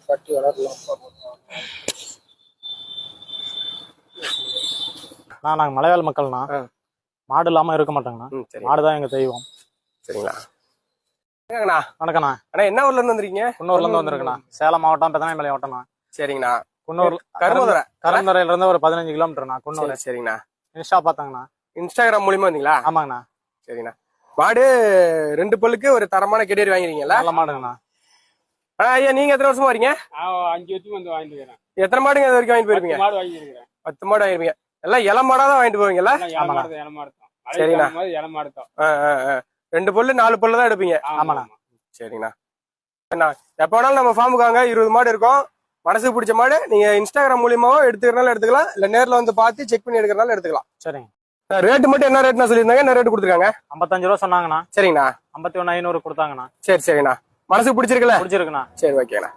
பட்டி வளரலாம். நாங்க மலையாள மக்கள்ண்ணா. மாடு இல்லாம இருக்க மாட்டாங்கண்ணா. மாடுதான் எங்க தெய்வம். சரிங்களா? வணக்கண்ணா. அண்ணா என்ன ஊர்ல இருந்து வந்திருக்கீங்க? குன்னூர்ல இருந்து வந்திருக்கண்ணா. சேலம் மாவட்டம் பெத்தனாயமலை மாவட்டம்ண்ணா. சரிங்கண்ணா. குன்னூர் கருந்துறையில இருந்து ஒரு 15 கிலோமீட்டர்ண்ணா குன்னூர். சரிங்கண்ணா. இன்ஸ்டா பாத்தாங்கண்ணா. இன்ஸ்டாகிராம் மூலியமா வந்தீங்களா? ஆமாங்கண்ணா. சரிங்கண்ணா. மாடு 2 பல்லுக்கு ஒரு தரமான கெடேரி வாங்கிருக்கீங்களா? நல்ல மாடுங்கண்ணா. ஐயா நீங்க எத்தனை வருஷமா வரீங்க? 5 வருஷம் வந்து வாங்கிட்டு இருக்கேன். எத்தனை மாடுங்க இது வரைக்கும் வாங்கிட்டு போயிருப்பீங்க? 10 மாடு வாங்கிருக்கேன். 10 மாடு வாங்கிருப்பீங்க. எல்லாம் இள மாடா தான் வாங்கிட்டு போவீங்களா? சரிங்கண்ணா. 2 பல்லு 4 பல்லு தான் எடுப்பீங்க. ஆமாண்ணா. சரிங்கண்ணா. எப்ப வேணாலும் நம்ம ஃபார்முக்கு வாங்க. 20 மாடு இருக்கும். மனசுக்கு பிடிச்ச மாடு நீங்க இன்ஸ்டாகிராம் மூலியமாவோ எடுத்துக்கிறனால எடுத்துக்கலாம், இல்ல நேர்ல வந்து பார்த்து செக் பண்ணி எடுக்கிறனால எடுத்துக்கலாம். சரிங்க. ரேட்டு மட்டும் என்ன ரேட்னா சொல்லியிருந்தாங்க? என்ன ரேட்டு கொடுத்துருக்காங்க? 55 ரூபா சொன்னாங்கண்ணா. சரிங்கண்ணா. 51,500 கொடுத்தாங்கண்ணா. சரிங்கண்ணா. மனசுக்கு பிடிச்சிருக்குல்ல? பிடிச்சிருக்குண்ணா. சரி, ஓகேண்ணா.